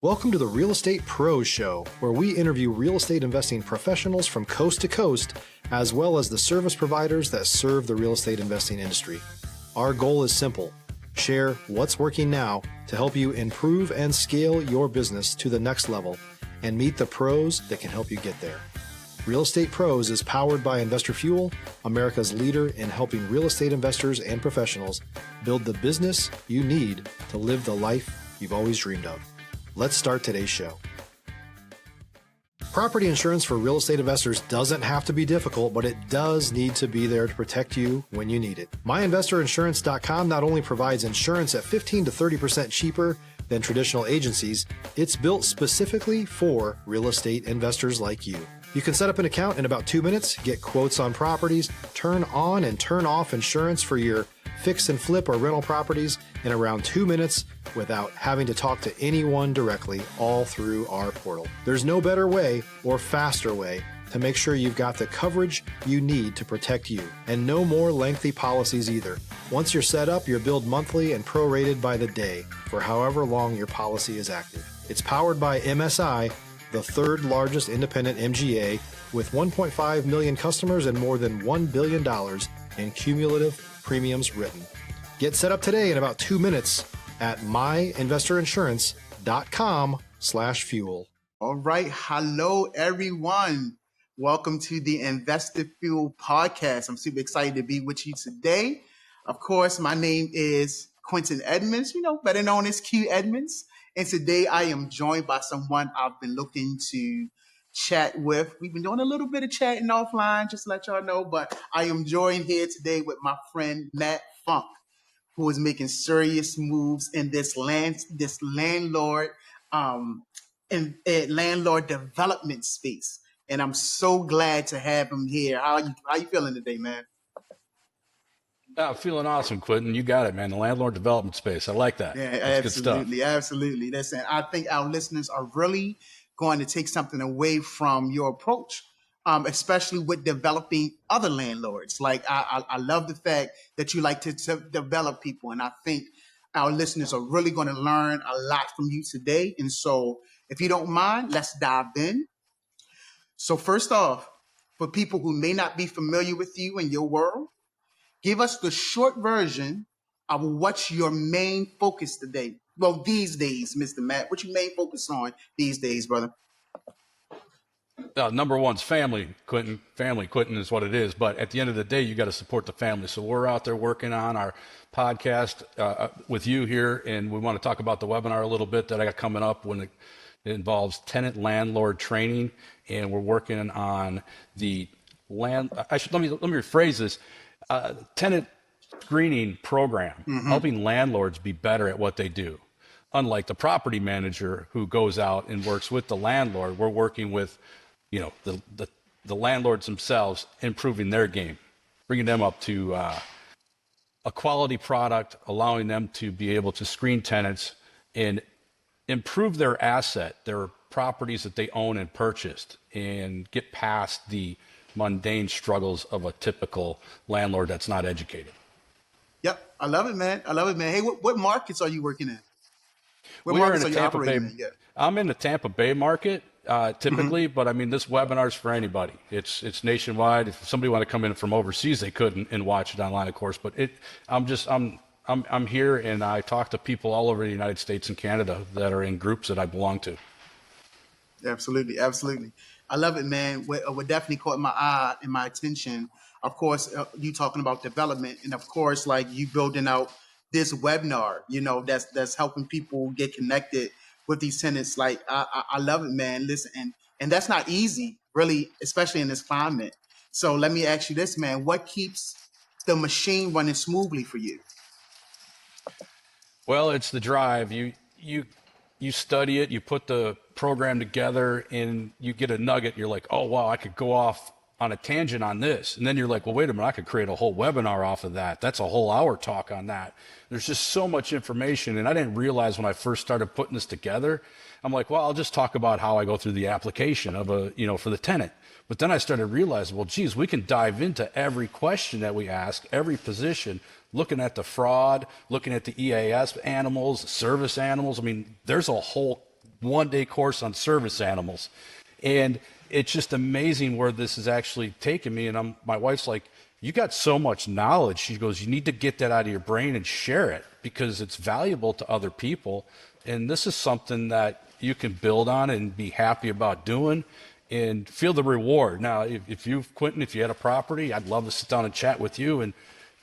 Welcome to the Real Estate Pros Show, where we interview real estate investing professionals from coast to coast, as well as the service providers that serve the real estate investing industry. Our goal is simple: share what's working now to help you improve and scale your business to the next level and meet the pros that can help you get there. Real Estate Pros is powered by Investor Fuel, America's leader in helping real estate investors and professionals build the business you need to live the life you've always dreamed of. Let's start today's show. Property insurance for real estate investors doesn't have to be difficult, but it does need to be there to protect you when you need it. MyInvestorInsurance.com not only provides insurance at 15 to 30% cheaper than traditional agencies, it's built specifically for real estate investors like you. You can set up an account in about 2 minutes, get quotes on properties, turn on and turn off insurance for your fix and flip or rental properties in around 2 minutes without having to talk to anyone directly, all through our portal. There's no better way or faster way to make sure you've got the coverage you need to protect you, and no more lengthy policies either. Once you're set up, you're billed monthly and prorated by the day for however long your policy is active. It's powered by MSI, the third largest independent MGA, with 1.5 million customers and more than $1 billion in cumulative premiums written. Get set up today in about 2 minutes at myinvestorinsurance.com/fuel. All right. Hello, everyone. Welcome to the Investor Fuel podcast. I'm super excited to be with you today. Of course, my name is Quentin Edmonds, better known as Q Edmonds. And today I am joined by someone I've been looking to chat with. We've been doing a little bit of chatting offline, just to let y'all know, but I am joined here today with my friend Matt Fonk, who is making serious moves in this landlord landlord development space. And I'm so glad to have him here. How you feeling today, man? Feeling awesome, Quentin. You got it, man. The landlord development space. I like that. Yeah, that's absolutely, good stuff. absolutely. Listen, I think our listeners are really going to take something away from your approach, especially with developing other landlords. Like I love the fact that you like to develop people, and I think our listeners are really going to learn a lot from you today. And so, if you don't mind, let's dive in. So first off, for people who may not be familiar with you and your world, give us the short version of what's your main focus today. Well, these days, Mr. Matt, what you main focus on these days, brother? Number one's family, Quentin. Family, Quentin is what it is. But at the end of the day, you got to support the family. So we're out there working on our podcast with you here, and we want to talk about the webinar a little bit that I got coming up when it involves tenant landlord training, and we're working on the let me rephrase this. Tenant screening program, helping landlords be better at what they do. Unlike the property manager who goes out and works with the landlord, we're working with, the landlords themselves, improving their game, bringing them up to a quality product, allowing them to be able to screen tenants and improve their asset, their properties that they own and purchased, and get past the mundane struggles of a typical landlord that's not educated. Yep, I love it, man. Hey, what markets are you working in? What We're markets in are the you Tampa Bay. operating in? Yeah. I'm in the Tampa Bay market typically, but I mean, this webinar's for anybody. It's nationwide. If somebody want to come in from overseas, they could and watch it online, of course. But I'm here, and I talk to people all over the United States and Canada that are in groups that I belong to. Absolutely. I love it, man. What definitely caught my eye and my attention, of course, you talking about development, and of course, like you building out this webinar, that's helping people get connected with these tenants. Like I love it, man. Listen, and that's not easy, really, especially in this climate. So let me ask you this, man: what keeps the machine running smoothly for you? Well, it's the drive. You study it, you put the program together, and you get a nugget. You're like, oh, wow, I could go off on a tangent on this. And then you're like, well, wait a minute, I could create a whole webinar off of that. That's a whole hour talk on that. There's just so much information. And I didn't realize when I first started putting this together, I'm like, well, I'll just talk about how I go through the application of for the tenant. But then I started realizing, well, geez, we can dive into every question that we ask, every position, looking at the fraud, looking at the EAS animals, service animals. I mean, there's a whole one-day course on service animals. And it's just amazing where this has actually taken me. And my wife's like, you got so much knowledge. She goes, you need to get that out of your brain and share it because it's valuable to other people. And this is something that you can build on and be happy about doing and feel the reward. Now, if you, Quentin, if you had a property, I'd love to sit down and chat with you and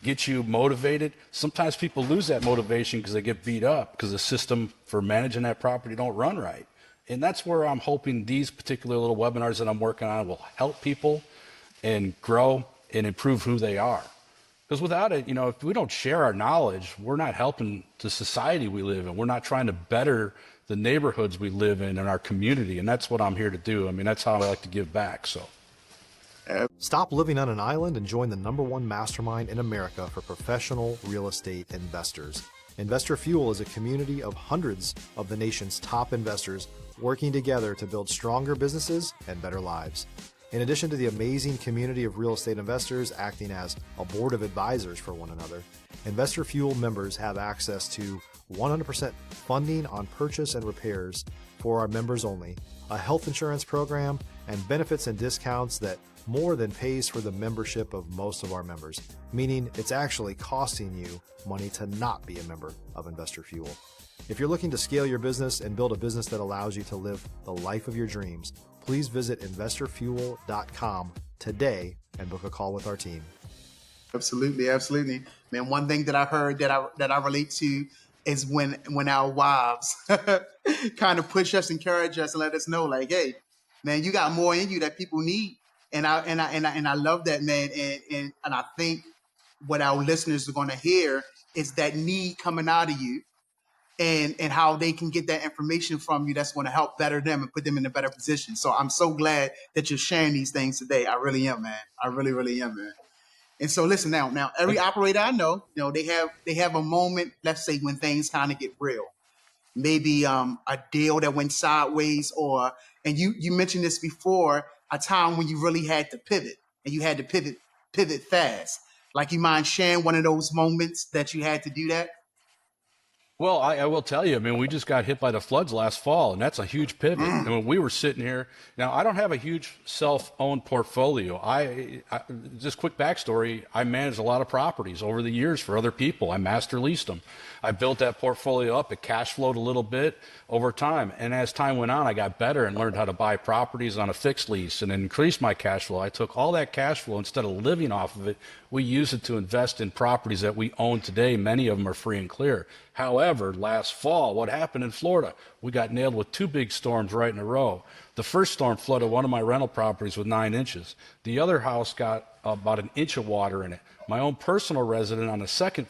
get you motivated. Sometimes people lose that motivation because they get beat up because the system for managing that property don't run right. And that's where I'm hoping these particular little webinars that I'm working on will help people and grow and improve who they are. Because without it, if we don't share our knowledge, we're not helping the society we live in. We're not trying to better the neighborhoods we live in and our community. And that's what I'm here to do. I mean, that's how I like to give back. So stop living on an island and join the #1 mastermind in America for professional real estate investors. Investor Fuel is a community of hundreds of the nation's top investors working together to build stronger businesses and better lives. In addition to the amazing community of real estate investors acting as a board of advisors for one another, Investor Fuel members have access to 100% funding on purchase and repairs for our members only, a health insurance program, and benefits and discounts that more than pays for the membership of most of our members, meaning it's actually costing you money to not be a member of Investor Fuel. If you're looking to scale your business and build a business that allows you to live the life of your dreams, please visit investorfuel.com today and book a call with our team. Absolutely, absolutely, man. One thing that I heard that I relate to is when our wives kind of push us, encourage us, and let us know, like, hey, man, you got more in you that people need, and I love that, man. And I think what our listeners are going to hear is that need coming out of you, and how they can get that information from you that's going to help better them and put them in a better position. So I'm so glad that you're sharing these things today. I really am, man. I really, really am, man. And so listen, now every operator I know, they have a moment, let's say, when things kind of get real. Maybe a deal that went sideways, and you mentioned this before, a time when you really had to pivot, and you had to pivot fast. Like, you mind sharing one of those moments that you had to do that? Well, I will tell you, I mean, we just got hit by the floods last fall, and that's a huge pivot. And when we were sitting here, now I don't have a huge self-owned portfolio. I just quick backstory, I managed a lot of properties over the years for other people. I master leased them. I built that portfolio up. It cash flowed a little bit over time. And as time went on, I got better and learned how to buy properties on a fixed lease and increase my cash flow. I took all that cash flow, instead of living off of it, we use it to invest in properties that we own today. Many of them are free and clear. However, last fall, what happened in Florida? We got nailed with 2 big storms right in a row. The first storm flooded one of my rental properties with 9 inches. The other house got about 1 inch of water in it. My own personal resident on the second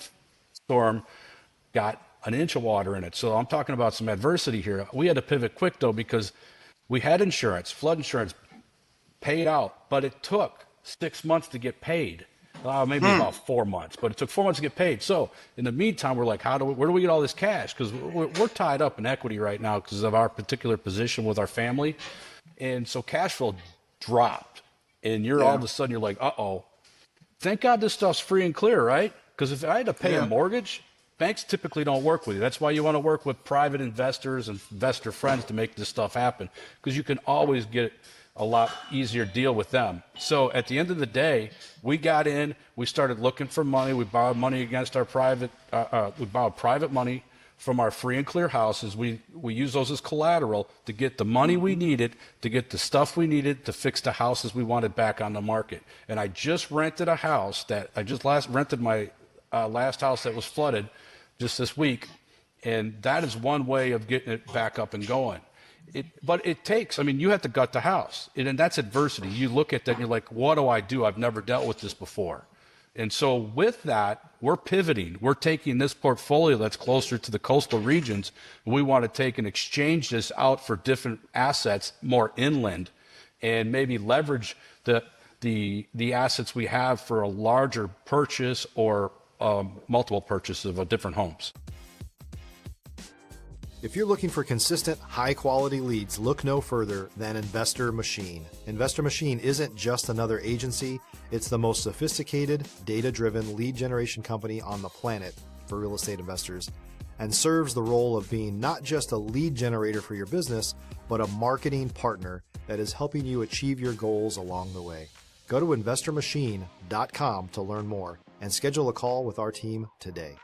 storm got 1 inch of water in it. So I'm talking about some adversity here. We had to pivot quick, though, because we had insurance, flood insurance, paid out, but it took 6 months to get paid. Maybe about 4 months, but it took 4 months to get paid. So in the meantime, we're like, where do we get all this cash? Because we're tied up in equity right now because of our particular position with our family. And so cash flow dropped. And all of a sudden, you're like, uh-oh. Thank God this stuff's free and clear, right? Because if I had to pay a mortgage, banks typically don't work with you. That's why you want to work with private investors and investor friends to make this stuff happen, because you can always get a lot easier deal with them. So at the end of the day, we got in, we started looking for money. We borrowed money against our we borrowed private money from our free and clear houses. We use those as collateral to get the money we needed, to get the stuff we needed to fix the houses we wanted back on the market. And I just rented a house rented my last house that was flooded just this week. And that is one way of getting it back up and going. But it takes, you have to gut the house. And that's adversity. You look at that and you're like, what do I do? I've never dealt with this before. And so with that, we're pivoting. We're taking this portfolio that's closer to the coastal regions. And we want to take and exchange this out for different assets more inland, and maybe leverage the assets we have for a larger purchase or multiple purchases of different homes. If you're looking for consistent, high-quality leads, look no further than Investor Machine. Investor Machine isn't just another agency. It's the most sophisticated, data-driven lead generation company on the planet for real estate investors. and serves the role of being not just a lead generator for your business, but a marketing partner that is helping you achieve your goals along the way. Go to investormachine.com to learn more and schedule a call with our team today.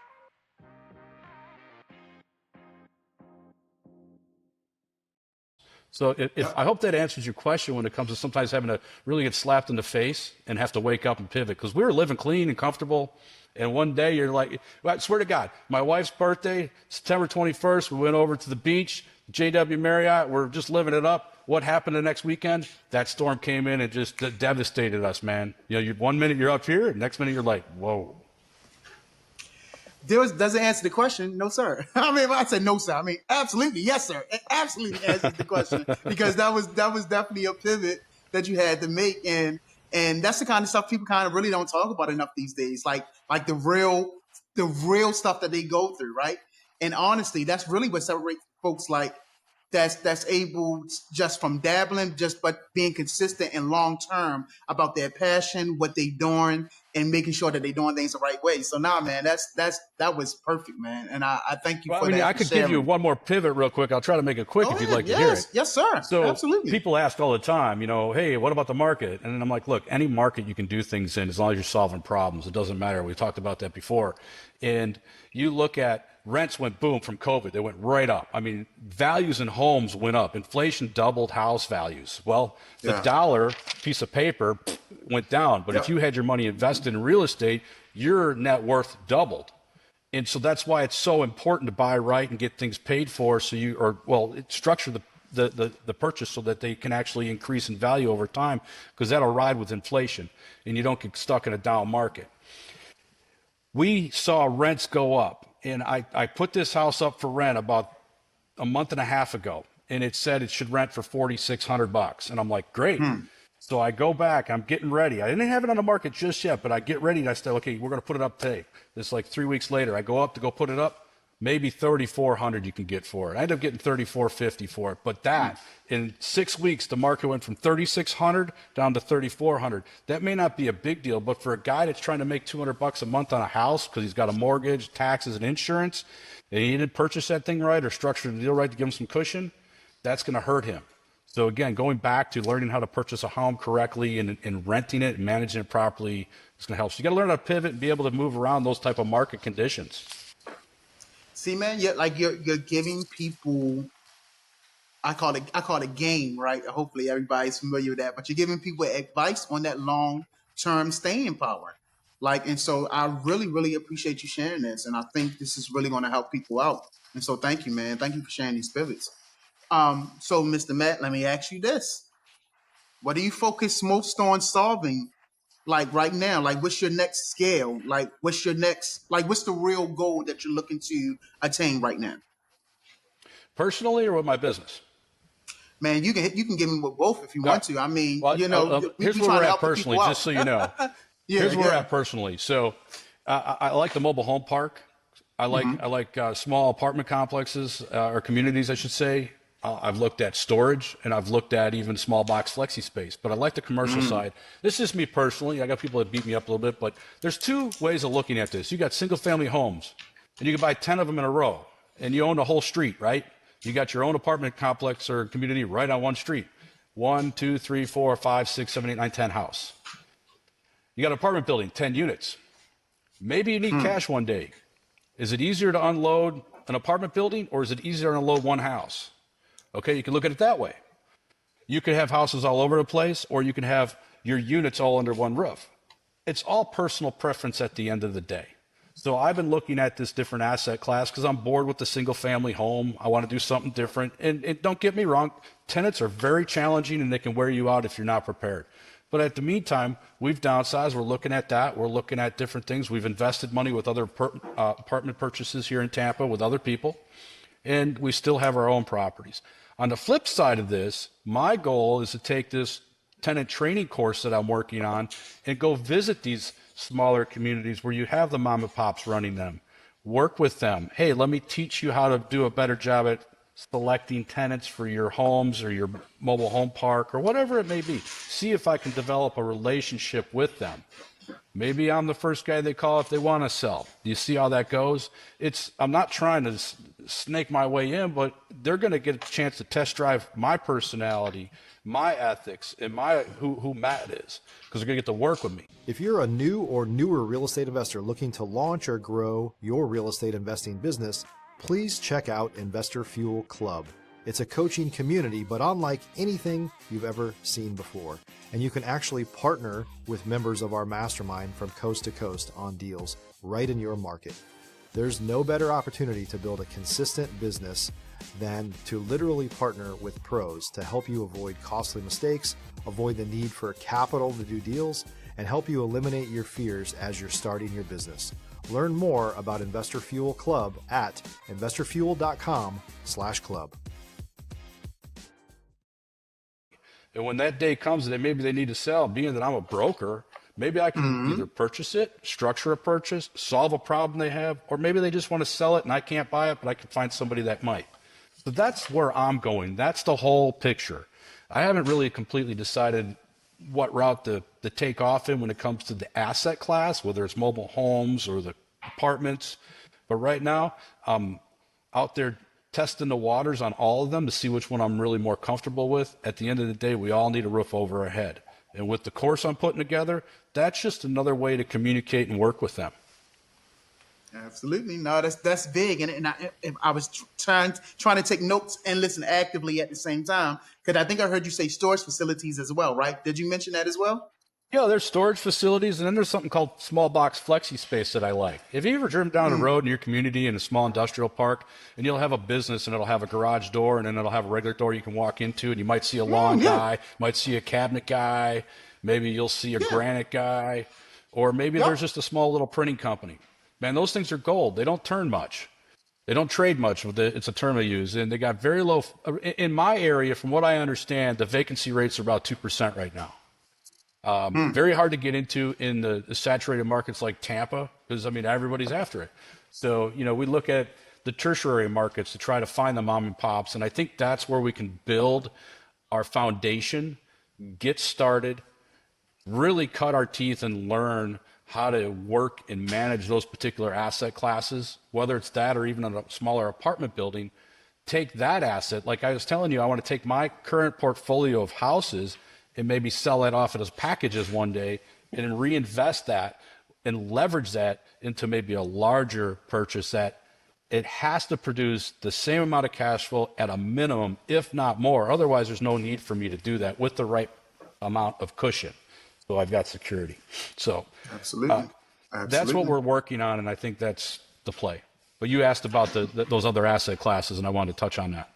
So I hope that answers your question when it comes to sometimes having to really get slapped in the face and have to wake up and pivot, because we were living clean and comfortable. And one day you're like, I swear to God, my wife's birthday, September 21st, we went over to the beach, JW Marriott, we're just living it up. What happened the next weekend? That storm came in and just devastated us, man. You know, 1 minute you're up here, next minute you're like, whoa. Doesn't answer the question. No, sir. I mean, when I said no, sir, I mean, absolutely. Yes, sir. It absolutely answers the question, because that was definitely a pivot that you had to make. And that's the kind of stuff people kind of really don't talk about enough these days. Like the real stuff that they go through. Right. And honestly, that's really what separates folks like that's able just from dabbling, but being consistent and long term about their passion, what they doing, and making sure that they're doing things the right way. So now, man, that was perfect, man. And I thank you for that. I could give you one more pivot real quick. I'll try to make it quick if you'd like to hear it. Yes, sir. So absolutely. People ask all the time, you know, hey, what about the market? And I'm like, look, any market you can do things in as long as you're solving problems. It doesn't matter. We talked about that before. And you look at rents went boom from COVID. They went right up. I mean, values in homes went up. Inflation doubled house values. Well, the dollar piece of paper went down. But if you had your money invested in real estate, your net worth doubled. And so that's why it's so important to buy right and get things paid for. So structure the purchase so that they can actually increase in value over time, because that'll ride with inflation and you don't get stuck in a down market. We saw rents go up. And I put this house up for rent about a month and a half ago, and it said it should rent for $4,600. And I'm like, great. So I go back, I'm getting ready. I didn't have it on the market just yet, but I get ready and I say, okay, we're going to put it up today. It's like 3 weeks later. I go up to go put it up. Maybe $3,400 you can get for it. I ended up getting $3,450 for it. But that, in 6 weeks, the market went from $3,600 down to $3,400. That may not be a big deal, but for a guy that's trying to make $200 a month on a house because he's got a mortgage, taxes, and insurance, and he didn't purchase that thing right or structure the deal right to give him some cushion, that's going to hurt him. So again, going back to learning how to purchase a home correctly and renting it and managing it properly is going to help. So you got to learn how to pivot and be able to move around those type of market conditions. See, man, you're giving people, I call it game, right? Hopefully everybody's familiar with that, but you're giving people advice on that long-term staying power. And so I really, really appreciate you sharing this. And I think this is really going to help people out. And so thank you, man. Thank you for sharing these pivots. So Mr. Matt, let me ask you this. What do you focus most on solving right now? What's your next scale? What's the real goal that you're looking to attain right now? Personally or with my business? Man, you can give me with both if you want to. I mean, here's where we're at personally, just so you know. Here's where we're at personally. So I like the mobile home park. I like small apartment complexes or communities, I should say. I've looked at storage, and I've looked at even small box flexi space, but I like the commercial side. This is me personally. I got people that beat me up a little bit, but there's two ways of looking at this. You got single family homes, and you can buy 10 of them in a row, and you own the whole street, right? You got your own apartment complex or community right on one street. 1, 2, 3, 4, 5, 6, 7, 8, 9, 10 house. You got an apartment building, 10 units. Maybe you need cash one day. Is it easier to unload an apartment building, or is it easier to unload one house? Okay, you can look at it that way. You could have houses all over the place, or you can have your units all under one roof. It's all personal preference at the end of the day. So I've been looking at this different asset class because I'm bored with the single family home. I want to do something different. And don't get me wrong, tenants are very challenging and they can wear you out if you're not prepared. But at the meantime, we've downsized. We're looking at that. We're looking at different things. We've invested money with other apartment purchases here in Tampa with other people, and we still have our own properties. On the flip side of this, my goal is to take this tenant training course that I'm working on and go visit these smaller communities where you have the mom and pops running them. Work with them. Hey, let me teach you how to do a better job at selecting tenants for your homes or your mobile home park or whatever it may be. See if I can develop a relationship with them. Maybe I'm the first guy they call if they want to sell. Do you see how that goes? I'm not trying to snake my way in, but they're going to get a chance to test drive my personality, my ethics, and who Matt is, because they're going to get to work with me. If you're a new or newer real estate investor looking to launch or grow your real estate investing business, please check out Investor Fuel Club. It's a coaching community, but unlike anything you've ever seen before. And you can actually partner with members of our mastermind from coast to coast on deals right in your market. There's no better opportunity to build a consistent business than to literally partner with pros to help you avoid costly mistakes, avoid the need for capital to do deals, and help you eliminate your fears as you're starting your business. Learn more about Investor Fuel Club at investorfuel.com/club. And when that day comes that maybe they need to sell, being that I'm a broker, maybe I can either purchase it, structure a purchase, solve a problem they have, or maybe they just want to sell it and I can't buy it, but I can find somebody that might. So that's where I'm going. That's the whole picture. I haven't really completely decided what route to take off in when it comes to the asset class, whether it's mobile homes or the apartments. But right now, I'm out there testing the waters on all of them to see which one I'm really more comfortable with. At the end of the day, we all need a roof over our head. And with the course I'm putting together, that's just another way to communicate and work with them. Absolutely. No, that's big. And I was trying to take notes and listen actively at the same time, because I think I heard you say storage facilities as well, right? Did you mention that as well? Yeah, there's storage facilities, and then there's something called small box flexi space that I like. If you ever driven down the road in your community in a small industrial park, and you'll have a business and it'll have a garage door and then it'll have a regular door you can walk into, and you might see a lawn guy, might see a cabinet guy, maybe you'll see a granite guy, or maybe there's just a small little printing company. Man, those things are gold. They don't turn much. They don't trade much. It's a term I use. And they got very low. In my area, from what I understand, the vacancy rates are about 2% right now. Very hard to get into in the saturated markets like Tampa, because, I mean, everybody's after it. So, we look at the tertiary markets to try to find the mom and pops. And I think that's where we can build our foundation, get started, really cut our teeth and learn how to work and manage those particular asset classes, whether it's that or even a smaller apartment building. Take that asset. Like I was telling you, I want to take my current portfolio of houses and maybe sell that off as packages one day and then reinvest that and leverage that into maybe a larger purchase that it has to produce the same amount of cash flow at a minimum, if not more. Otherwise, there's no need for me to do that with the right amount of cushion. So I've got security. So absolutely. That's what we're working on, and I think that's the play. But you asked about those other asset classes, and I wanted to touch on that.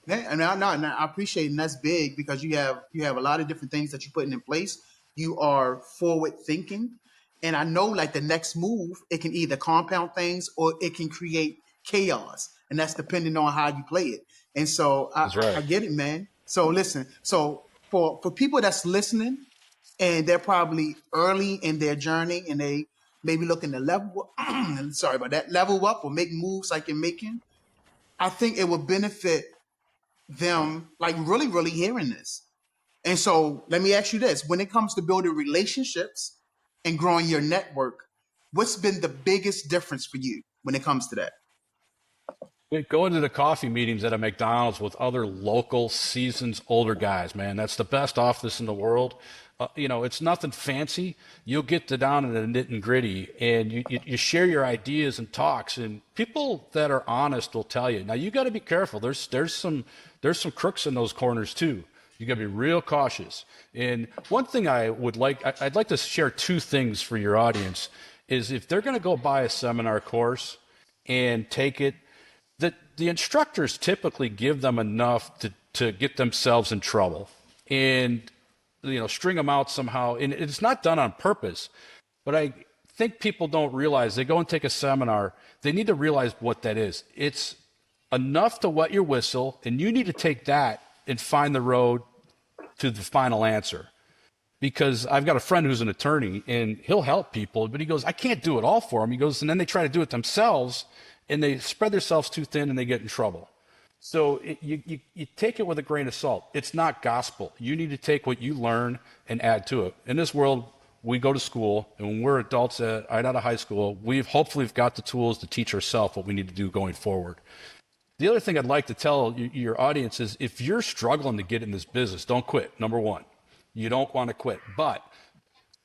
Yeah, and I appreciate it, and that's big because you have a lot of different things that you're putting in place. You are forward thinking, and I know like the next move, it can either compound things or it can create chaos, and that's depending on how you play it. And so I get it, man. So listen, so for people that's listening, and they're probably early in their journey, and they maybe looking to level up or make moves like you're making, I think it would benefit them like really, really hearing this. And so let me ask you this. When it comes to building relationships and growing your network, what's been the biggest difference for you when it comes to that? Going to the coffee meetings at a McDonald's with other local, seasoned, older guys, man, that's the best office in the world. It's nothing fancy. You'll get down in the nit and gritty, and you share your ideas and talks, and people that are honest will tell you. Now, you got to be careful. There's some crooks in those corners too. You got to be real cautious. And one thing I'd like to share two things for your audience is if they're going to go buy a seminar course and take it, that the instructors typically give them enough to get themselves in trouble and string them out somehow. And it's not done on purpose, but I think people don't realize they go and take a seminar. They need to realize what that is. It's enough to wet your whistle, and you need to take that and find the road to the final answer. Because I've got a friend who's an attorney, and he'll help people, but he goes, I can't do it all for them. He goes, and then they try to do it themselves, and they spread themselves too thin, and they get in trouble. So you take it with a grain of salt. It's not gospel. You need to take what you learn and add to it. In this world, we go to school, and when we're adults right out of high school, we've hopefully got the tools to teach ourselves what we need to do going forward. The other thing I'd like to tell your audience is if you're struggling to get in this business, don't quit. Number one, you don't want to quit, but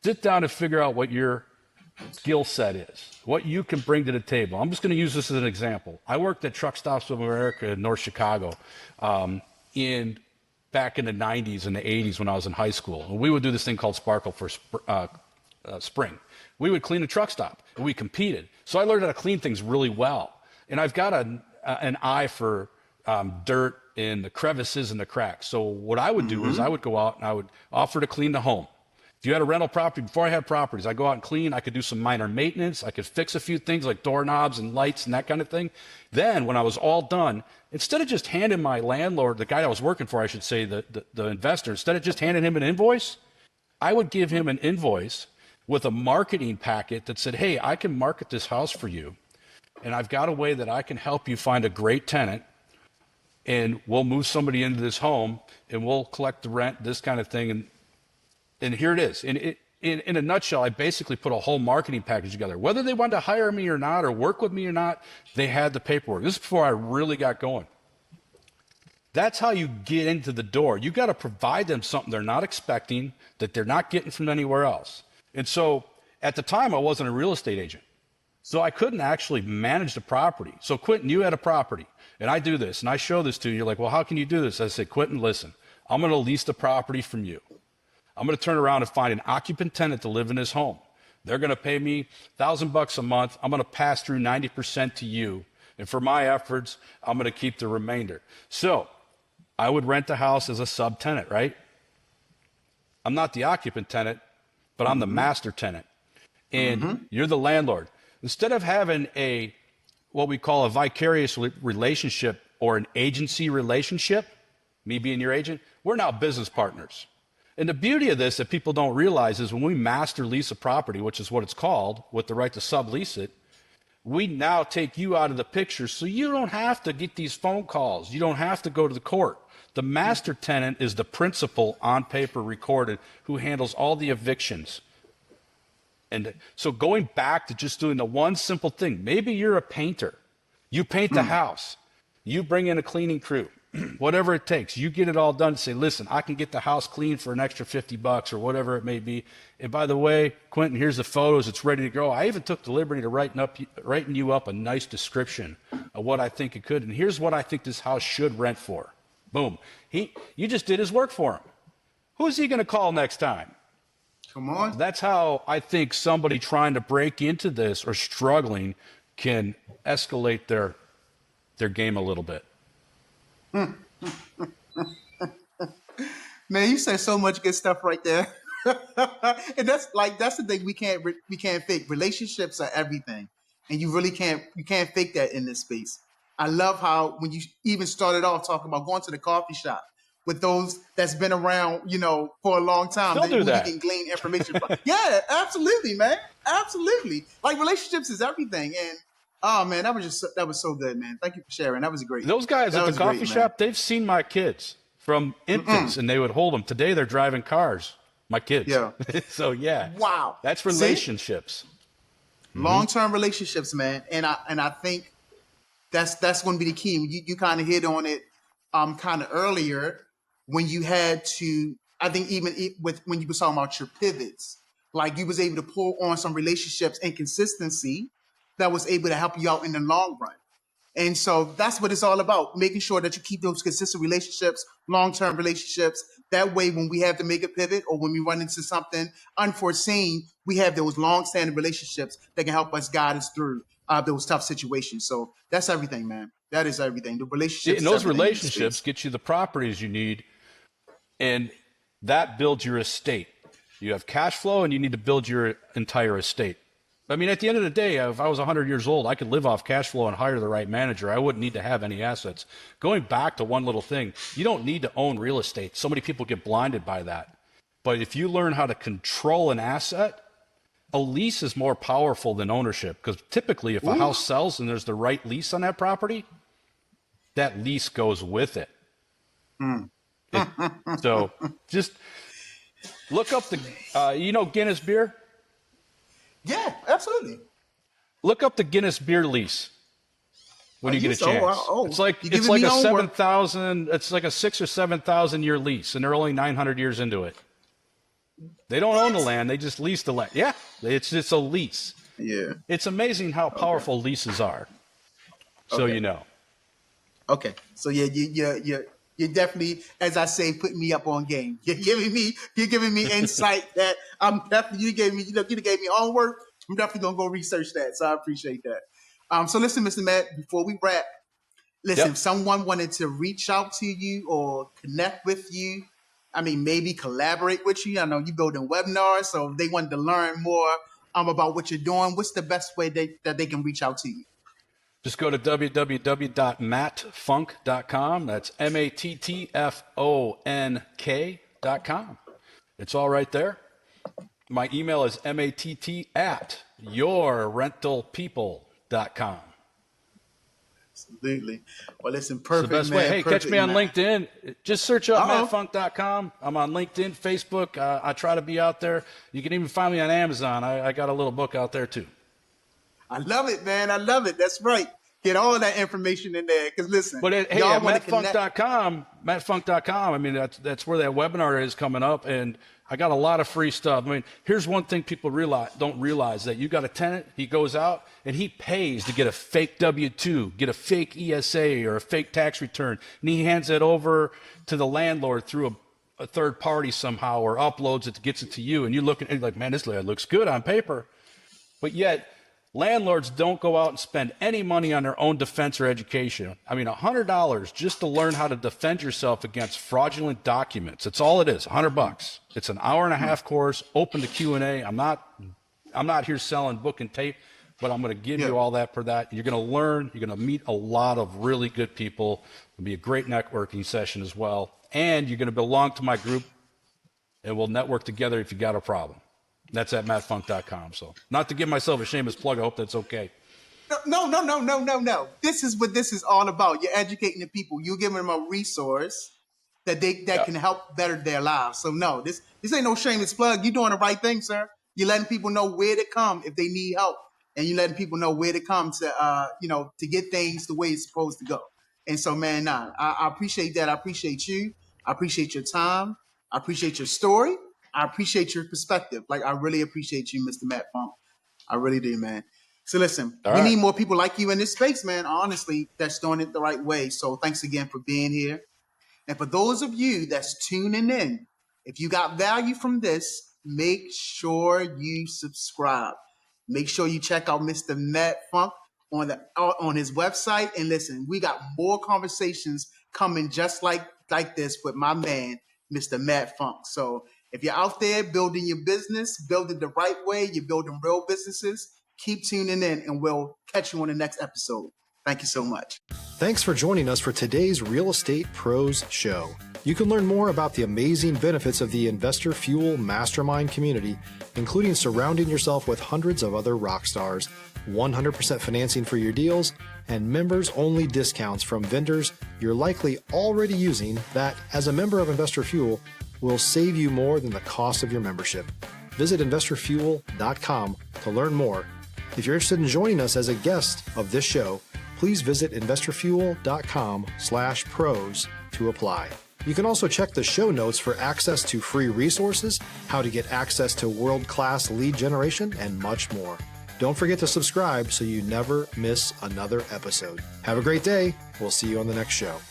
sit down and figure out what your skill set is, what you can bring to the table. I'm just going to use this as an example. I worked at Truck Stops of America in North Chicago back in the 90s and the 80s when I was in high school. And we would do this thing called Sparkle for spring. We would clean a truck stop, and we competed. So I learned how to clean things really well. And I've got an eye for dirt in the crevices and the cracks. So what I would do is I would go out and I would offer to clean the home. If you had a rental property, before I had properties, I'd go out and clean. I could do some minor maintenance. I could fix a few things like doorknobs and lights and that kind of thing. Then when I was all done, instead of just handing my landlord, the guy I was working for, I should say, the investor, instead of just handing him an invoice, I would give him an invoice with a marketing packet that said, hey, I can market this house for you. And I've got a way that I can help you find a great tenant, and we'll move somebody into this home and we'll collect the rent, this kind of thing. And here it is. In a nutshell, I basically put a whole marketing package together. Whether they wanted to hire me or not, or work with me or not, they had the paperwork. This is before I really got going. That's how you get into the door. You got to provide them something they're not expecting, that they're not getting from anywhere else. And so at the time, I wasn't a real estate agent. So I couldn't actually manage the property. So Quentin, you had a property, and I do this, and I show this to you. You're like, well, how can you do this? I say, Quentin, listen, I'm going to lease the property from you. I'm going to turn around and find an occupant tenant to live in his home. They're going to pay me $1,000 a month. I'm going to pass through 90% to you. And for my efforts, I'm going to keep the remainder. So I would rent the house as a subtenant, right? I'm not the occupant tenant, but I'm the master tenant. And you're the landlord. Instead of having what we call a vicarious relationship or an agency relationship, me being your agent, we're now business partners. And the beauty of this that people don't realize is when we master lease a property, which is what it's called, with the right to sublease it, we now take you out of the picture so you don't have to get these phone calls. You don't have to go to the court. The master tenant is the principal on paper recorded who handles all the evictions. And so going back to just doing the one simple thing, maybe you're a painter. You paint the house. You bring in a cleaning crew. Whatever it takes, you get it all done and say, listen, I can get the house clean for an extra $50 or whatever it may be. And by the way, Quentin, here's the photos. It's ready to go. I even took the liberty to writing you up a nice description of what I think it could. And here's what I think this house should rent for. Boom. You just did his work for him. Who's he going to call next time? Come on. That's how I think somebody trying to break into this or struggling can escalate their game a little bit. Man, you said so much good stuff right there. And that's the thing we can't fake. Relationships are everything. And you really can't fake that in this space. I love how when you even started off talking about going to the coffee shop with those that's been around, for a long time. Still do that. You can glean information from. Yeah, absolutely, man. Absolutely. Like relationships is everything. And oh man, that was so good, man. Thank you for sharing. That was great. Those guys at the coffee shop, they've seen my kids from infants and they would hold them. Today they're driving cars. My kids. Yeah. So yeah. Wow. That's relationships. Long-term relationships, man. And I think that's going to be the key. You kind of hit on it kind of earlier when you had to, I think even when you were talking about your pivots, like you was able to pull on some relationships and consistency that was able to help you out in the long run. And so that's what it's all about, making sure that you keep those consistent relationships, long-term relationships. That way, when we have to make a pivot or when we run into something unforeseen, we have those long-standing relationships that can help us guide us through those tough situations. So that's everything, man. That is everything. The relationships. And those relationships get you the properties you need, and that builds your estate. You have cash flow, and you need to build your entire estate. I mean, at the end of the day, if I was 100 years old, I could live off cash flow and hire the right manager. I wouldn't need to have any assets. Going back to one little thing, you don't need to own real estate. So many people get blinded by that. But if you learn how to control an asset, a lease is more powerful than ownership. Because typically, if a house sells and there's the right lease on that property, that lease goes with it. So just Look up the, Guinness beer? Yeah, absolutely. Look up the Guinness beer lease when you get a chance. It's like a 7,000. It's like a 6,000 or 7,000 year lease, and they're only 900 years into it. They don't own the land; they just lease the land. Yeah, it's just a lease. Yeah, it's amazing how powerful leases are. So you know. Okay, so yeah, you're definitely, as I say, putting me up on game. You're giving me insight that I'm definitely. You gave me homework. I'm definitely gonna go research that. So I appreciate that. So listen, Mr. Matt, before we wrap, listen, if someone wanted to reach out to you or connect with you, I mean, maybe collaborate with you. I know you building webinars, so if they wanted to learn more about what you're doing, what's the best way that they can reach out to you? Just go to www.mattfonk.com. That's mattfonk.com. It's all right there. My email is matt@yourrentalpeople.com. Absolutely. Well, listen, perfect. It's the best way. Hey, catch me on LinkedIn. Just search up mattfonk.com. I'm on LinkedIn, Facebook. I try to be out there. You can even find me on Amazon. I got a little book out there too. I love it, man. I love it. That's right. Get all that information in there. Because listen, but hey, at mattfonk.com, I mean, that's where that webinar is coming up, and I got a lot of free stuff. I mean, here's one thing people don't realize, that you got a tenant, he goes out and he pays to get a fake W-2, get a fake ESA or a fake tax return, and he hands it over to the landlord through a third party somehow, or uploads it, gets it to you, and you look at it like, man, this looks good on paper, but yet landlords don't go out and spend any money on their own defense or education. I mean, $100 just to learn how to defend yourself against fraudulent documents. That's all it is, $100. It's an hour and a half course, open to Q&A. I'm not here selling book and tape, but I'm going to give you all that for that. You're going to learn. You're going to meet a lot of really good people. It'll be a great networking session as well. And you're going to belong to my group, and we'll network together if you got a problem. That's at mattfonk.com. So, not to give myself a shameless plug, I hope that's okay. No. This is what this is all about. You're educating the people. You're giving them a resource that can help better their lives. So no, this ain't no shameless plug. You're doing the right thing, sir. You're letting people know where to come if they need help, and you're letting people know where to come to to get things the way it's supposed to go. And so, man, I appreciate that. I appreciate you. I appreciate your time. I appreciate your story. I appreciate your perspective. Like, I really appreciate you, Mr. Matt Fonk. I really do, man. So listen, we need more people like you in this space, man. Honestly, that's doing it the right way. So thanks again for being here. And for those of you that's tuning in, if you got value from this, make sure you subscribe. Make sure you check out Mr. Matt Fonk on his website. And listen, we got more conversations coming just like this with my man, Mr. Matt Fonk. So if you're out there building your business, building the right way, you're building real businesses, keep tuning in, and we'll catch you on the next episode. Thank you so much. Thanks for joining us for today's Real Estate Pros Show. You can learn more about the amazing benefits of the Investor Fuel Mastermind community, including surrounding yourself with hundreds of other rock stars, 100% financing for your deals, and members-only discounts from vendors you're likely already using that, as a member of Investor Fuel, will save you more than the cost of your membership. Visit investorfuel.com to learn more. If you're interested in joining us as a guest of this show, please visit investorfuel.com/pros to apply. You can also check the show notes for access to free resources, how to get access to world-class lead generation, and much more. Don't forget to subscribe so you never miss another episode. Have a great day. We'll see you on the next show.